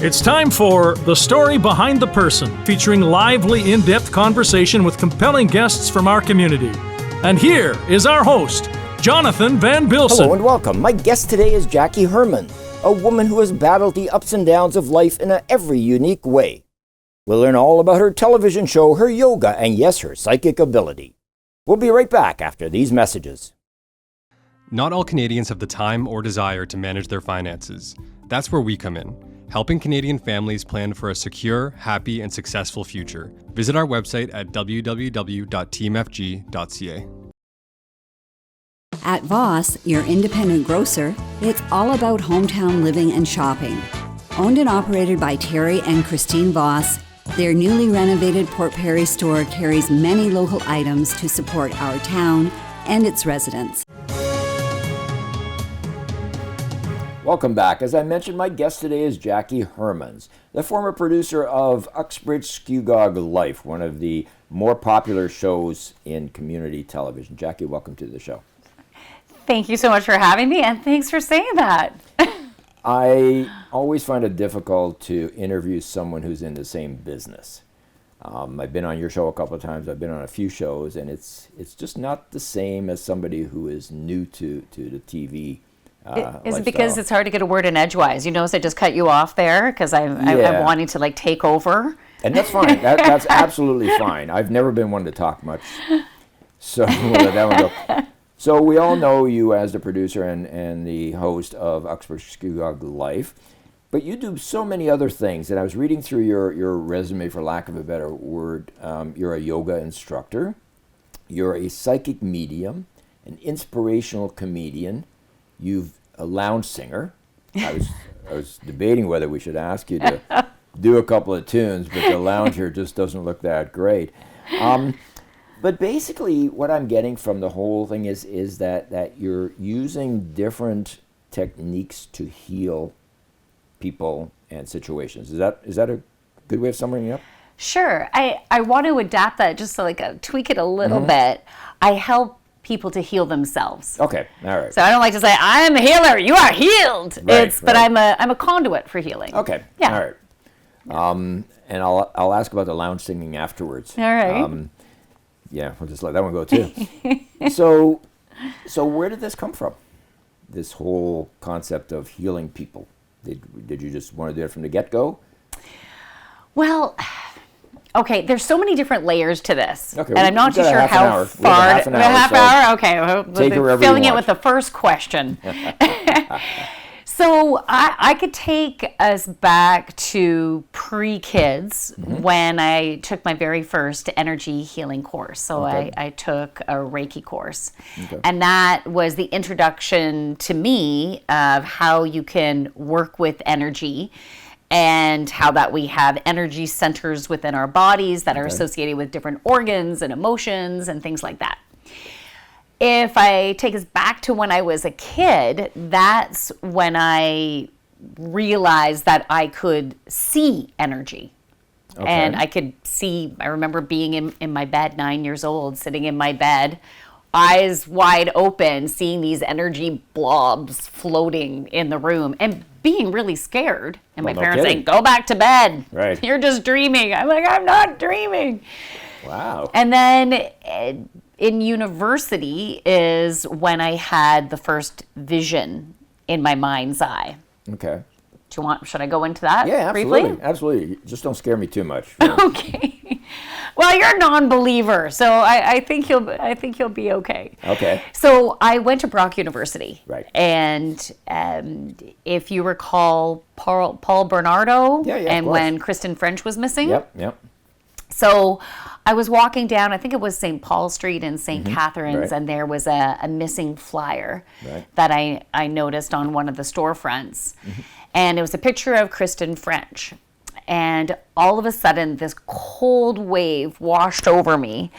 It's time for The Story Behind the Person, featuring lively, in-depth conversation with compelling guests from our community. And here is our host, Jonathan van Bilsen. Hello and welcome. My guest today is Jacquie Hermans, a woman who has battled the ups and downs of life in every unique way. We'll learn all about her television show, her yoga, and yes, her psychic ability. We'll be right back after these messages. Not all Canadians have the time or desire to manage their finances. That's where we come in, helping Canadian families plan for a secure, happy, and successful future. Visit our website at www.teamfg.ca. At Voss, your independent grocer, it's all about hometown living and shopping. Owned and operated by Terry and Christine Voss, their newly renovated Port Perry store carries many local items to support our town and its residents. Welcome back. As I mentioned, my guest today is Jacquie Hermans, the former producer of Uxbridge Skugog Life, one of the more popular shows in community television. Jacquie, welcome to the show. Thank you so much for having me, and thanks for saying that. I always find it difficult to interview someone who's in the same business. I've been on your show a couple of times. I've been on a few shows, and it's just not the same as somebody who is new to the TV. Is it because it's hard to get a word in edgewise? You notice I just cut you off there because I'm wanting to take over. And that's fine. That's absolutely fine. I've never been one to talk much, so we'll let that one go. So we all know you as the producer and the host of Uxbridge Skugog Life, but you do so many other things. And I was reading through your resume, for lack of a better word. You're a yoga instructor. You're a psychic medium, an inspirational comedian. You've a lounge singer. I was debating whether we should ask you to do a couple of tunes, but the lounge here just doesn't look that great. But basically, what I'm getting from the whole thing is that you're using different techniques to heal people and situations. Is that a good way of summing it up? Sure. I want to adapt that just to tweak it a little bit. I help people to heal themselves. Okay, all right. So I don't like to say I'm a healer. You are healed. But I'm a conduit for healing. Okay. Yeah. All right. And I'll ask about the lounge singing afterwards. All right. Yeah, we'll just let that one go too. So where did this come from? This whole concept of healing people. Did you just want to do it from the get-go? Well, okay, there's so many different layers to this. Okay, and I'm not too sure how far. We have half an hour. Okay, take it wherever filling you it want. with the first question. So I could take us back to pre-kids when I took my very first energy healing course. So I took a Reiki course. Okay. And that was the introduction to me of how you can work with energy and how that we have energy centers within our bodies that are associated with different organs and emotions and things like that. If I take us back to when I was a kid, that's when I realized that I could see energy. Okay. And I could see, I remember being in my bed, 9 years old, sitting in my bed, eyes wide open, seeing these energy blobs floating in the room and being really scared. And my parents saying, go back to bed. Right. You're just dreaming. I'm like, I'm not dreaming. Wow. And then in university is when I had the first vision in my mind's eye. Okay. Should I go into that briefly? briefly? Absolutely. Just don't scare me too much. Okay. Well, you're a non-believer, so I think you'll be okay. Okay. So I went to Brock University. Right. And if you recall Paul Bernardo and when Kristen French was missing. Yep. So I was walking down, I think it was St. Paul Street in St. Catharines, and there was a missing flyer that I noticed on one of the storefronts. And it was a picture of Kristen French. And all of a sudden, this cold wave washed over me.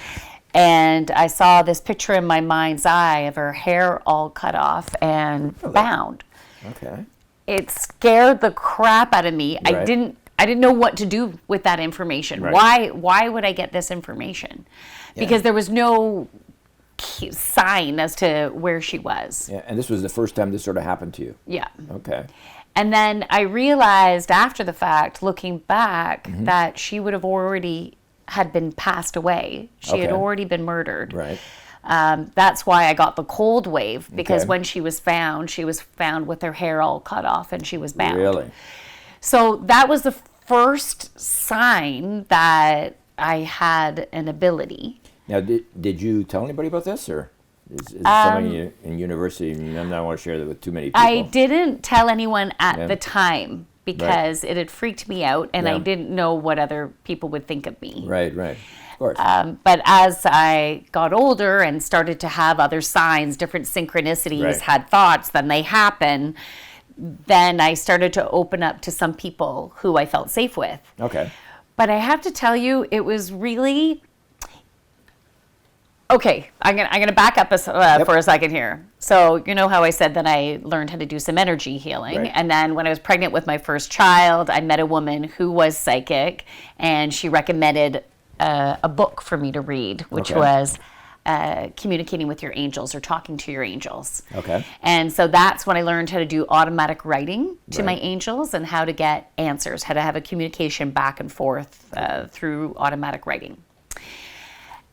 And I saw this picture in my mind's eye of her hair all cut off and bound. Okay. It scared the crap out of me. Right. I didn't know what to do with that information. Right. Why would I get this information? Because there was no sign as to where she was. Yeah, and this was the first time this sort of happened to you. Yeah. Okay. And then I realized after the fact, looking back, that she would have already had been passed away. She had already been murdered. Right. That's why I got the cold wave, because when she was found with her hair all cut off and she was bound. Really? So that was the first sign that I had an ability. Now, did you tell anybody about this, or is it something in university? And I don't want to share that with too many people. I didn't tell anyone at the time because it had freaked me out, and I didn't know what other people would think of me. Right. Of course. But as I got older and started to have other signs, different synchronicities, had thoughts, then they happen, then I started to open up to some people who I felt safe with. Okay. But I have to tell you, it was really... Okay, I'm gonna back up for a second here. So you know how I said that I learned how to do some energy healing, and then when I was pregnant with my first child, I met a woman who was psychic, and she recommended a book for me to read, which was Communicating with Your Angels, or Talking to Your Angels. Okay. And so that's when I learned how to do automatic writing to my angels and how to get answers, how to have a communication back and forth through automatic writing.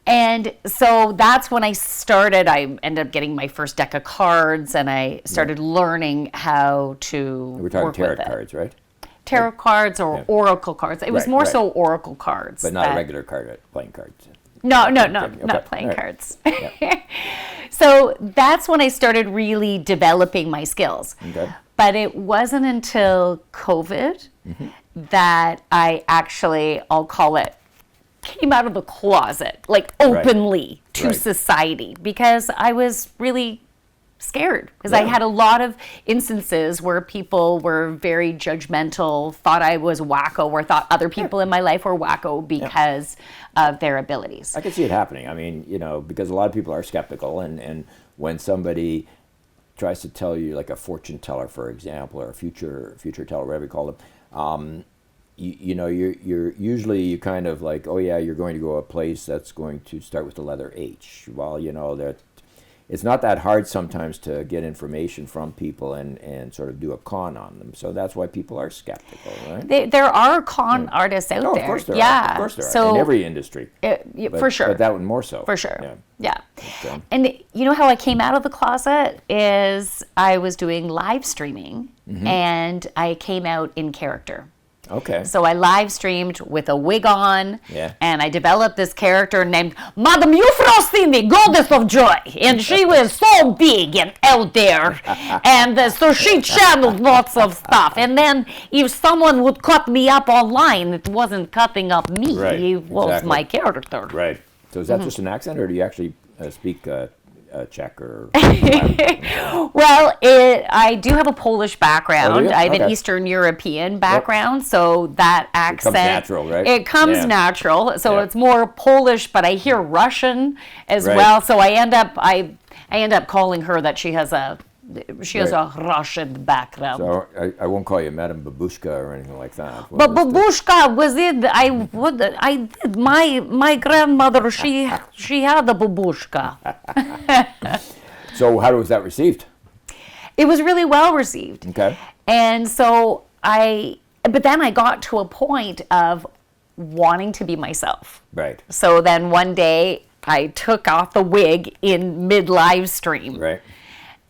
And so that's when I started. I ended up getting my first deck of cards, and I started learning how to We're talking work tarot with it. cards, right? Tarot cards or oracle cards. It was more so oracle cards. But not a regular playing cards. No, not Okay. playing cards. So that's when I started really developing my skills. Okay. But it wasn't until COVID that I actually, I'll call it, came out of the closet, like openly to society, because I was really scared, because I had a lot of instances where people were very judgmental, thought I was wacko, or thought other people in my life were wacko because of their abilities. I can see it happening. I mean, because a lot of people are skeptical, and when somebody tries to tell you, like a fortune teller, for example, or a future teller, whatever you call them, you're usually kind of like, oh yeah, you're going to go to a place that's going to start with the letter H. Well, that it's not that hard sometimes to get information from people and sort of do a con on them. So that's why people are skeptical, right? There are con artists out there. Of course there are. Of course there so, are. In every industry. For sure. But that one more so. For sure. Yeah. Okay. And you know how I came out of the closet is I was doing live streaming, and I came out in character. Okay. So I live streamed with a wig on, Yeah. and I developed this character named Madame Euphrosyne, Goddess of Joy, and she was so big and out there, and so she channeled lots of stuff. And then if someone would cut me up online, it wasn't cutting up me; Right, it was exactly. my character. Right. So is that just an accent, or do you actually speak Czech or? Well, I do have a Polish background. Oh, do you? I have an Okay. Eastern European background, so that accent comes natural, right? It comes Yeah. natural, so Yeah. it's more Polish. But I hear Russian as Right. well, so I end up calling her that she has a Right. Russian background. So I won't call you Madame Babushka or anything like that. But babushka was it? I did. My grandmother, she had a babushka. So how was that received? It was really well received. Okay. And so but then I got to a point of wanting to be myself. Right. So then one day I took off the wig in mid live stream. Right.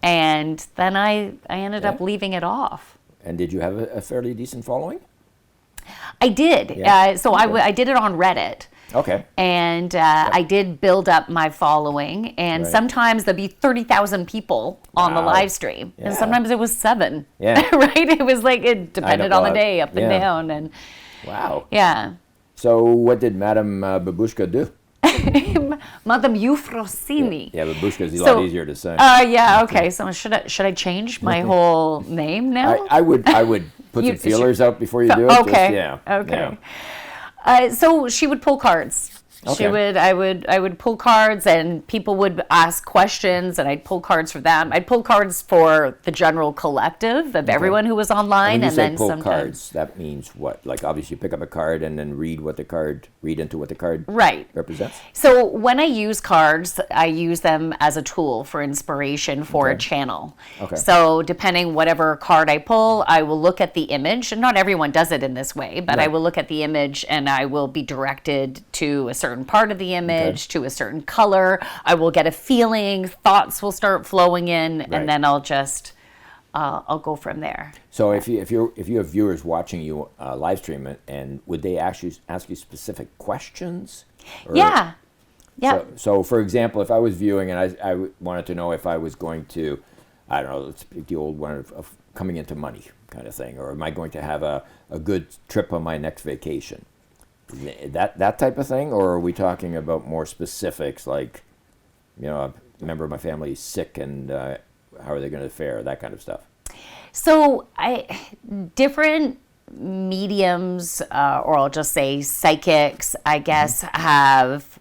And then I ended up leaving it off. And did you have a fairly decent following? I did. Yeah. So I did it on Reddit. Okay. And I did build up my following. And Right. sometimes there'd be 30,000 people on the Wow. live stream. And Yeah. sometimes it was 7. Yeah. Right? It was like, it depended on the well, day, up and yeah. down. And Wow. yeah. So what did Madame Babushka do? Madame Euphrosyne. Yeah, Babushka is a So, lot easier to say. Yeah, okay. So should I change my whole name now? I would put You- some feelers out before you do it. Okay. Just, yeah. Okay. Yeah. So she would pull cards. Okay. I would pull cards, and people would ask questions, and I'd pull cards for them. I'd pull cards for the general collective of everyone who was online, When you and say then pull sometimes cards, that means what? Like obviously you pick up a card and then read into what the card right represents? So when I use cards, I use them as a tool for inspiration for a channel. Okay. So depending whatever card I pull, I will look at the image, and not everyone does it in this way, but I will look at the image and I will be directed to a certain part of the image, to a certain color. I will get a feeling, thoughts will start flowing in, and then I'll just I'll go from there. So if you have viewers watching you live stream it, and would they actually ask you specific questions? Or, Yeah. So for example, if I was viewing and I wanted to know if I was going to, I don't know, let's pick the old one of coming into money kind of thing, or am I going to have a good trip on my next vacation? That type of thing, or are we talking about more specifics like, a member of my family is sick and how are they going to fare, that kind of stuff? So different mediums, or I'll just say psychics, I guess, have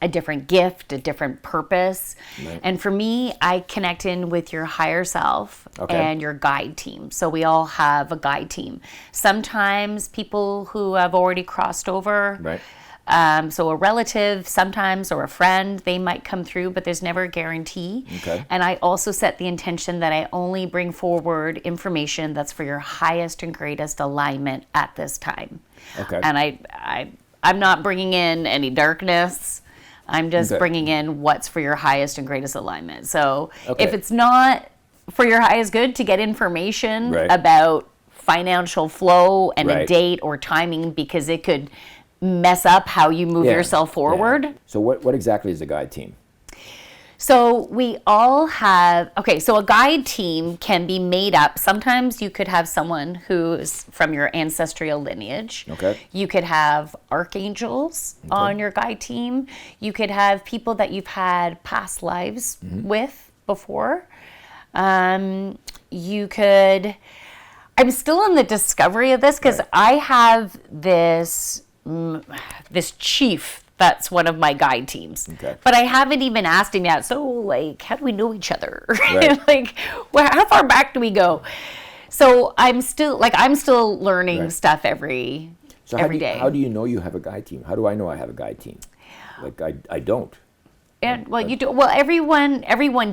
a different gift, a different purpose. Right. And for me, I connect in with your higher self and your guide team. So we all have a guide team. Sometimes people who have already crossed over, so a relative sometimes or a friend, they might come through, but there's never a guarantee. Okay. And I also set the intention that I only bring forward information that's for your highest and greatest alignment at this time. Okay. And I'm not bringing in any darkness. I'm just bringing in what's for your highest and greatest alignment. So if it's not for your highest good to get information about financial flow and a date or timing, because it could mess up how you move yourself forward. Yeah. So what exactly is a guide team? So we all have, so a guide team can be made up. Sometimes you could have someone who's from your ancestral lineage. Okay. You could have archangels on your guide team. You could have people that you've had past lives with before. You could, I'm still in the discovery of this because I have this chief that's one of my guide teams. Okay. But I haven't even asked him yet. So, like, how do we know each other? Right. Like, how far back do we go? So I'm still learning stuff every day. How do you know you have a guide team? How do I know I have a guide team? Like, I don't. And you do. Well, everyone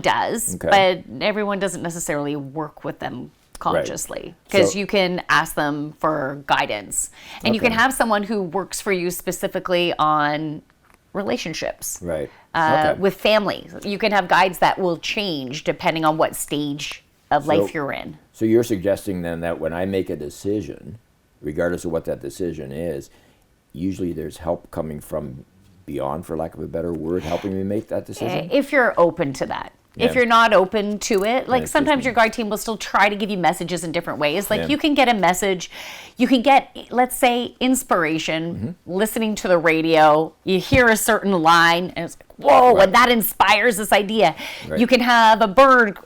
does, but everyone doesn't necessarily work with them consciously, because you can ask them for guidance, and you can have someone who works for you specifically on relationships, with family. You can have guides that will change depending on what stage of life you're in. So you're suggesting then that when I make a decision, regardless of what that decision is, usually there's help coming from beyond, for lack of a better word, helping me make that decision? If you're open to that. Yeah. If you're not open to it, like sometimes your guide team will still try to give you messages in different ways. Like you can get a message, you can get, let's say, inspiration, listening to the radio, you hear a certain line, and it's like, whoa, and that inspires this idea. Right. You can have a bird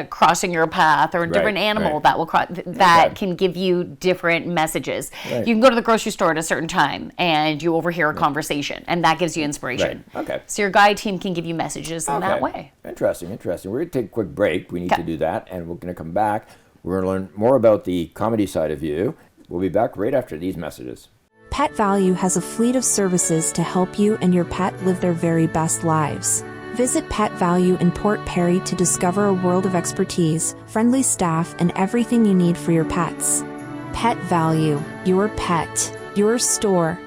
crossing your path, or a different animal that will can give you different messages. Right. You can go to the grocery store at a certain time, and you overhear a conversation, and that gives you inspiration. Right. Okay. So your guide team can give you messages in that way. Interesting. We're going to take a quick break. We need to do that, and we're going to come back. We're going to learn more about the comedy side of you. We'll be back right after these messages. Pet Value has a fleet of services to help you and your pet live their very best lives. Visit Pet Value in Port Perry to discover a world of expertise, friendly staff, and everything you need for your pets. Pet Value, your pet, your store.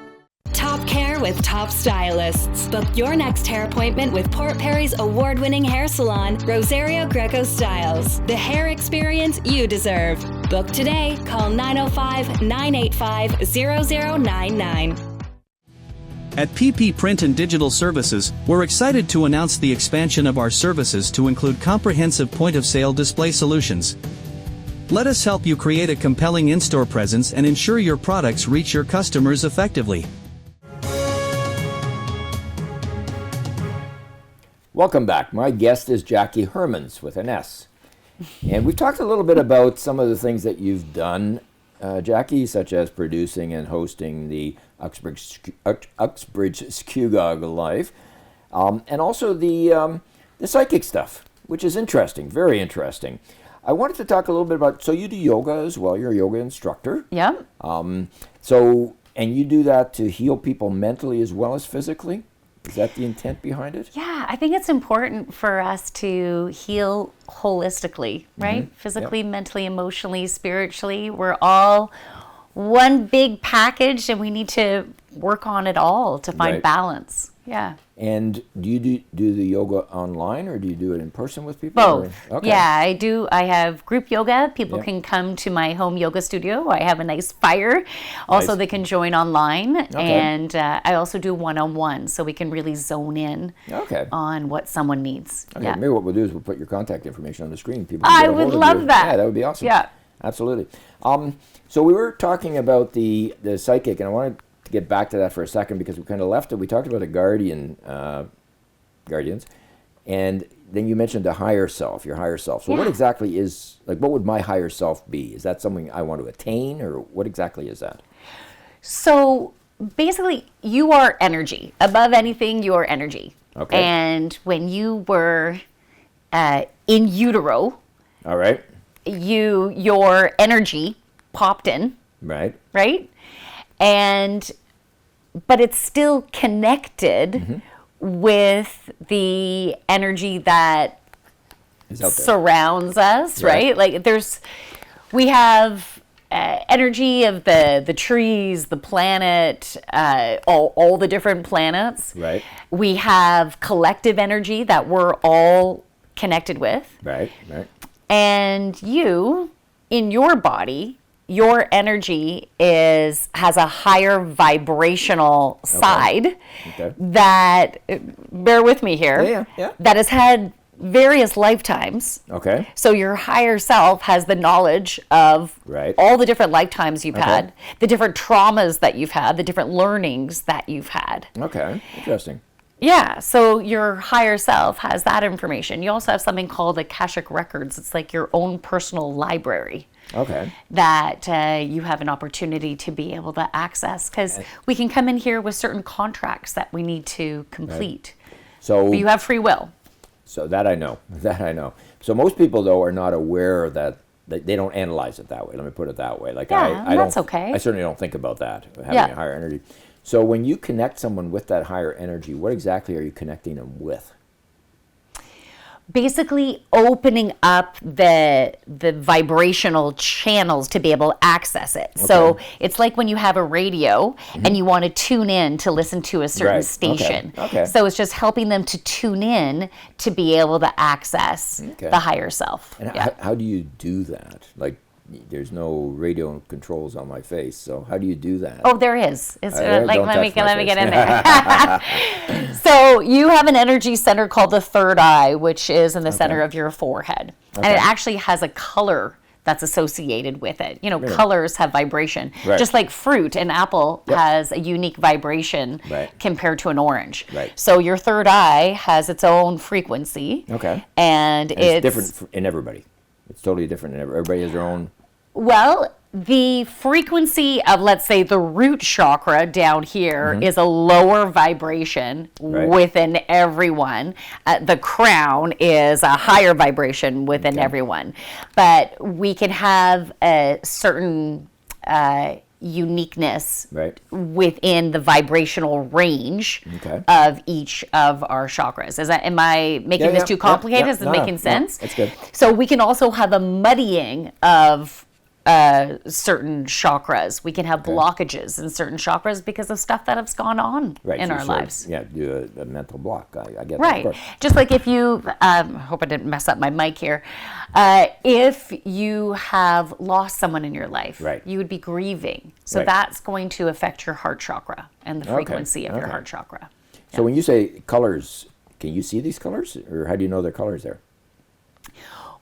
Top care with top stylists. Book your next hair appointment with Port Perry's award-winning hair salon, Rosario Greco Styles. The hair experience you deserve. Book today. Call 905-985-0099. At PP Print and Digital Services, we're excited to announce the expansion of our services to include comprehensive point-of-sale display solutions. Let us help you create a compelling in-store presence and ensure your products reach your customers effectively. Welcome back. My guest is Jacquie Hermans with an S. And we've talked a little bit about some of the things that you've done Jacquie, such as producing and hosting the Uxbridge Skugog Life, and also the psychic stuff, which is interesting, very interesting. I wanted to talk a little bit about, so you do yoga as well, you're a yoga instructor. Yeah. And you do that to heal people mentally as well as physically? Is that the intent behind it? Yeah, I think it's important for us to heal holistically, right? Mm-hmm. Physically, mentally, emotionally, spiritually. We're all one big package, and we need to work on it all to find balance. Yeah. And do you do the yoga online, or do you do it in person with people? Both. Okay. Yeah, I do. I have group yoga. People can come to my home yoga studio. I have a nice fire. Also, they can join online. And I also do one-on-one, so we can really zone in on what someone needs. Okay, yeah. maybe what we'll do is we'll put your contact information on the screen. People can I get a would hold of love you. that. Yeah, that would be awesome. Yeah. Absolutely. So we were talking about the psychic, and I wanted to get back to that for a second because we kind of left it. We talked about a guardians, and then you mentioned the higher self, your higher self. So what exactly is, like, what would my higher self be? Is that something I want to attain, or what exactly is that? So basically, you are energy. Above anything, you are energy. Okay. And when you were in utero, All right. your energy popped in, Right. right? But it's still connected with the energy that Is out there. surrounds us, right? Like we have energy of the trees, the planet, all the different planets. Right. We have collective energy that we're all connected with. Right. Right. And you, in your body, your energy has a higher vibrational side that, bear with me here, that has had various lifetimes. Okay. So your higher self has the knowledge of all the different lifetimes you've had, the different traumas that you've had, the different learnings that you've had. Okay. Interesting. Yeah, so your higher self has that information. You also have something called Akashic Records. It's like your own personal library. Okay. That you have an opportunity to be able to access, because we can come in here with certain contracts that we need to complete. So but you have free will. So that I know. So most people, though, are not aware that they don't analyze it that way. Let me put it that way. Like I that's don't, okay. I certainly don't think about that, having a higher energy. So when you connect someone with that higher energy, what exactly are you connecting them with? Basically opening up the vibrational channels to be able to access it. Okay. So it's like when you have a radio and you want to tune in to listen to a certain station. Okay. So it's just helping them to tune in to be able to access the higher self. And how do you do that? Like, there's no radio controls on my face, so how do you do that? Oh, there is. It's let me get in there. So you have an energy center called the third eye, which is in the center of your forehead, and it actually has a color that's associated with it. You know, colors have vibration, just like fruit. An apple has a unique vibration compared to an orange. So your third eye has its own frequency. And it's different in everybody. It's totally different in everybody has their own. Well, the frequency of, let's say, the root chakra down here is a lower vibration within everyone. The crown is a higher vibration within everyone. But we can have a certain uniqueness within the vibrational range of each of our chakras. Am I making this too complicated? Is it making sense? That's good. So we can also have a muddying of certain chakras. We can have blockages in certain chakras because of stuff that has gone on in our lives. Do a mental block. I get that. Right. Just like if you, I hope I didn't mess up my mic here. If you have lost someone in your life, you would be grieving. So that's going to affect your heart chakra and the frequency of your heart chakra. So when you say colors, can you see these colors, or how do you know they're colors there?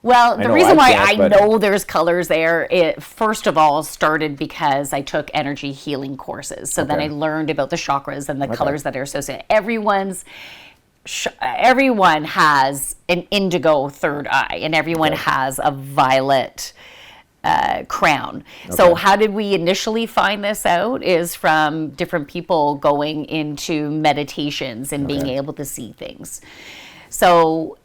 Well, the reason why I know there's colors there, it first of all started because I took energy healing courses. So then I learned about the chakras and the colors that are associated. Everyone has an indigo third eye, and everyone has a violet crown. So how did we initially find this out is from different people going into meditations and being able to see things. So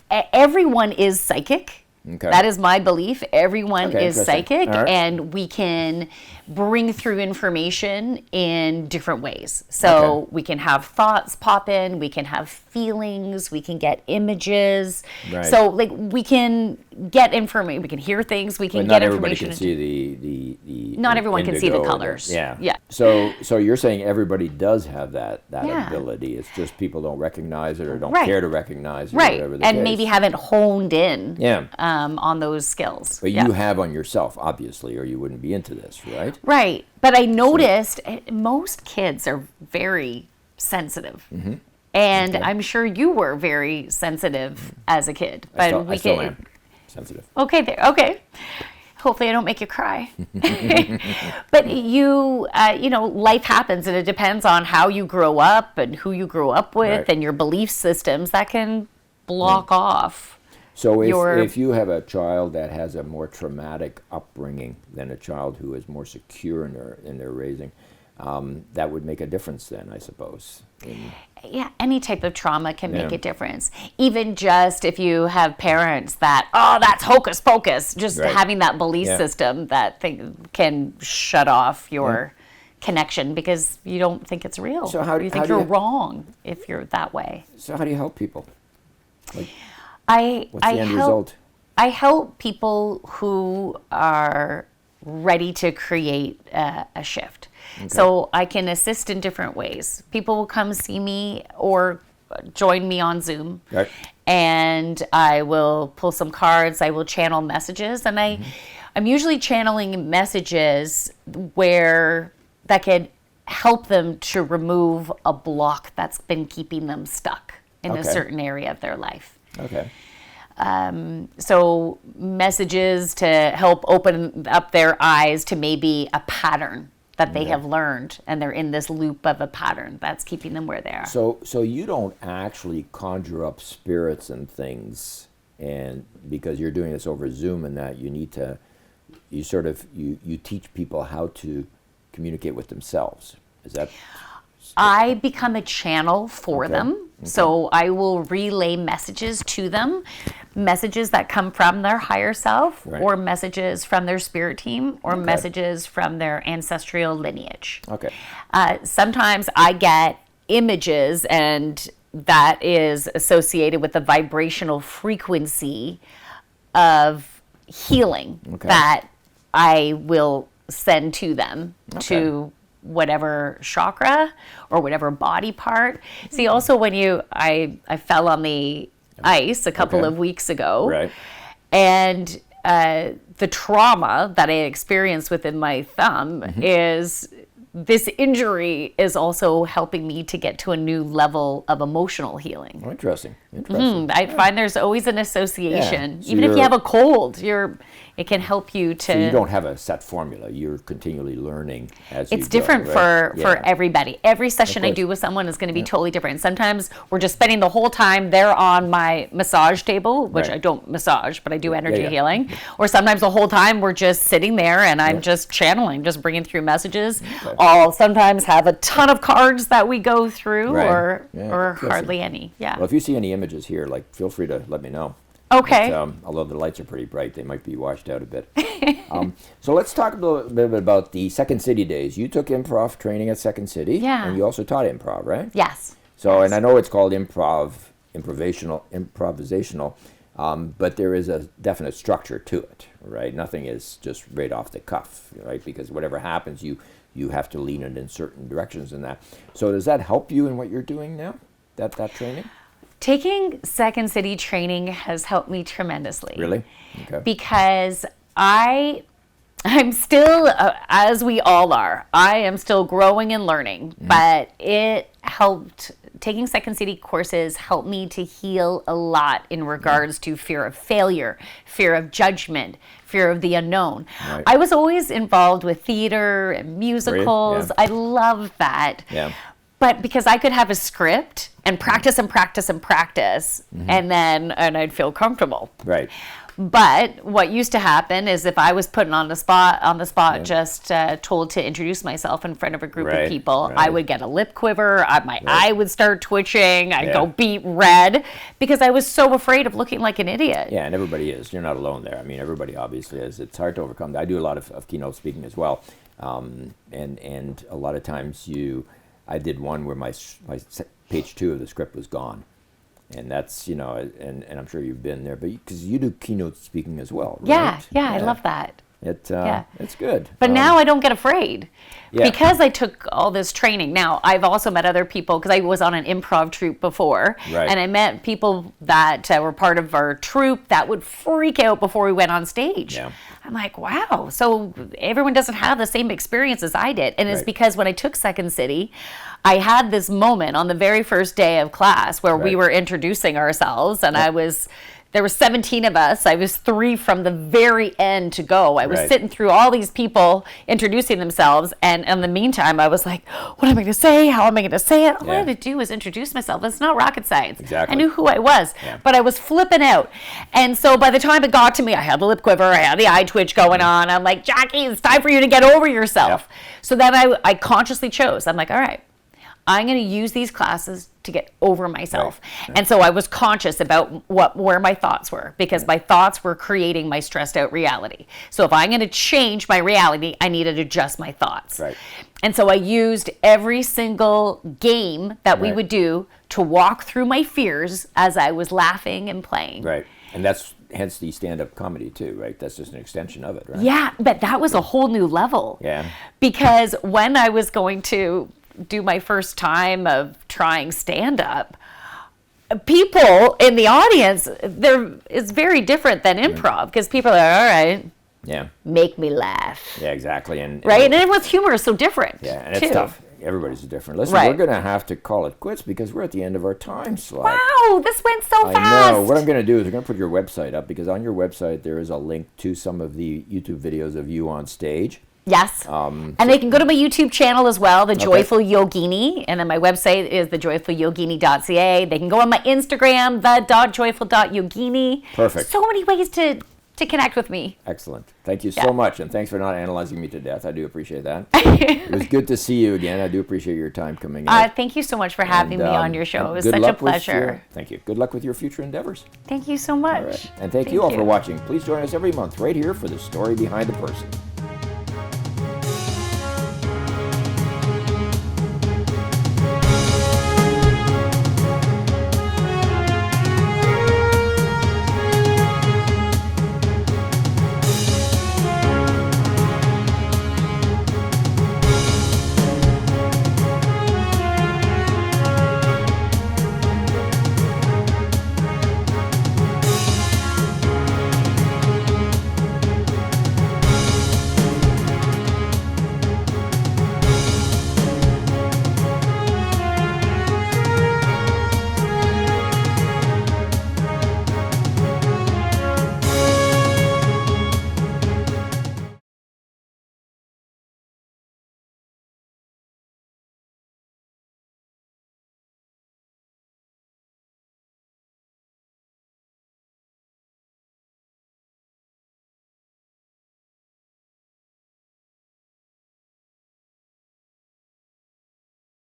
everyone is psychic. Okay. That is my belief. Everyone is psychic, right. and we can bring through information in different ways. So we can have thoughts pop in, we can have feelings, we can get images. Right. So like we can get information, we can hear things, we can But get not everybody information. can see the Not everyone can see the indigo or colors. yeah. Yeah. So you're saying everybody does have that Yeah. ability. It's just people don't recognize it or don't Right. care to recognize it or Right. whatever the And case. maybe haven't honed in Yeah. on those skills. But Yeah. you have on yourself, obviously, or you wouldn't be into this, right? Right. But I noticed most kids are very sensitive. Mm-hmm. And I'm sure you were very sensitive as a kid. But I still am sensitive. Okay, there. Okay. Hopefully I don't make you cry. But you know, life happens and it depends on how you grow up and who you grew up with Right. and your belief systems that can block off. So your- if you have a child that has a more traumatic upbringing than a child who is more secure in their raising, that would make a difference then, I suppose. Yeah, any type of trauma can make Yeah. a difference. Even just if you have parents that, oh, that's hocus pocus, just Right. having that belief Yeah. system that can shut off your connection because you don't think it's real. So how do you think you- you're wrong if you're that way. So how do you help people? I What's the end help, result? I help people who are ready to create a shift. So I can assist in different ways. People will come see me or join me on Zoom. Right. And I will pull some cards. I will channel messages. And I'm usually channeling messages where that could help them to remove a block that's been keeping them stuck in a certain area of their life. Okay. So messages to help open up their eyes to maybe a pattern that they have learned, and they're in this loop of a pattern that's keeping them where they are. So you don't actually conjure up spirits and things, and because you're doing this over Zoom and that, you teach people how to communicate with themselves. Is that? I become a channel for them. So I will relay messages to them, messages that come from their higher self, or messages from their spirit team, or messages from their ancestral lineage. Okay. Sometimes I get images, and that is associated with the vibrational frequency of healing that I will send to them to whatever chakra or whatever body part. See, also when I fell on the ice a couple of weeks ago, Right. and the trauma that I experienced within my thumb is this injury is also helping me to get to a new level of emotional healing. Oh, interesting. Interesting. I find there's always an association. Yeah. So Even if you have a cold, it can help you to. So you don't have a set formula. You're continually learning as you go. It's different right? for everybody. Every session I do with someone is going to be totally different. Sometimes we're just spending the whole time there on my massage table, which I don't massage, but I do energy healing. Or sometimes the whole time we're just sitting there and I'm just channeling, just bringing through messages. Okay. I'll sometimes have a ton of cards that we go through, or Interesting. hardly any. Yeah. Well, if you see any images here, feel free to let me know. Okay. But, although the lights are pretty bright, they might be washed out a bit. So let's talk a little bit about the Second City days. You took improv training at Second City. Yeah. And you also taught improv, right? Yes. So, and I know it's called improvisational, but there is a definite structure to it, right? Nothing is just right off the cuff, right? Because whatever happens, you have to lean it in certain directions and that. So does that help you in what you're doing now, that training? Taking Second City training has helped me tremendously. Really? Okay. Because I'm still, as we all are, I am still growing and learning, but it helped. Taking Second City courses helped me to heal a lot in regards to fear of failure, fear of judgment, fear of the unknown. Right. I was always involved with theater and musicals. Yeah. I love that. Yeah. But because I could have a script and practice and practice and practice, and I'd feel comfortable. Right. But what used to happen is if I was put on the spot, just told to introduce myself in front of a group of people, I would get a lip quiver, my eye would start twitching, I'd go beet red, because I was so afraid of looking like an idiot. Yeah, and everybody is. You're not alone there. I mean, everybody obviously is. It's hard to overcome. I do a lot of keynote speaking as well, and a lot of times I did one where my page 2 of the script was gone. And that's, and I'm sure you've been there, but because you do keynote speaking as well, right? Yeah, I love that. It's good. But now I don't get afraid because I took all this training. Now, I've also met other people because I was on an improv troupe before. Right. And I met people that were part of our troupe that would freak out before we went on stage. Yeah. I'm like, wow. So everyone doesn't have the same experience as I did. And it's because when I took Second City, I had this moment on the very first day of class where we were introducing ourselves, and there were 17 of us. I was 3 from the very end to go. I was sitting through all these people introducing themselves, and in the meantime, I was like, what am I going to say? How am I going to say it? All I had to do was introduce myself. It's not rocket science. Exactly. I knew who I was, but I was flipping out. And so by the time it got to me, I had the lip quiver, I had the eye twitch going on. I'm like, Jackie, it's time for you to get over yourself. So then I consciously chose. I'm like, all right, I'm going to use these classes to get over myself. And so I was conscious about where my thoughts were, because my thoughts were creating my stressed out reality. So if I'm going to change my reality, I needed to adjust my thoughts. And so I used every single game that we would do to walk through my fears as I was laughing and playing. And that's hence the stand-up comedy too, right? That's just an extension of it, right? Yeah, but that was a whole new level. Because when I was going to do my first time of trying stand-up, people in the audience, it's very different than improv, because people are like, all right, make me laugh. Exactly. And everyone's humor is so different. And it's tough. Everybody's different. Listen, we're going to have to call it quits because we're at the end of our time slot. Wow, this went so fast. I know. What I'm going to do is we're going to put your website up, because on your website there is a link to some of the YouTube videos of you on stage. Yes. And they can go to my YouTube channel as well, The Joyful Yogini. And then my website is thejoyfulyogini.ca. They can go on my Instagram, the.joyful.yogini. Perfect. So many ways to connect with me. Excellent. Thank you so much. And thanks for not analyzing me to death. I do appreciate that. It was good to see you again. I do appreciate your time coming in. Thank you so much for having me on your show. It was such a pleasure. Thank you. Good luck with your future endeavors. Thank you so much. All right. And thank you all for watching. Please join us every month right here for The Story Behind the Person.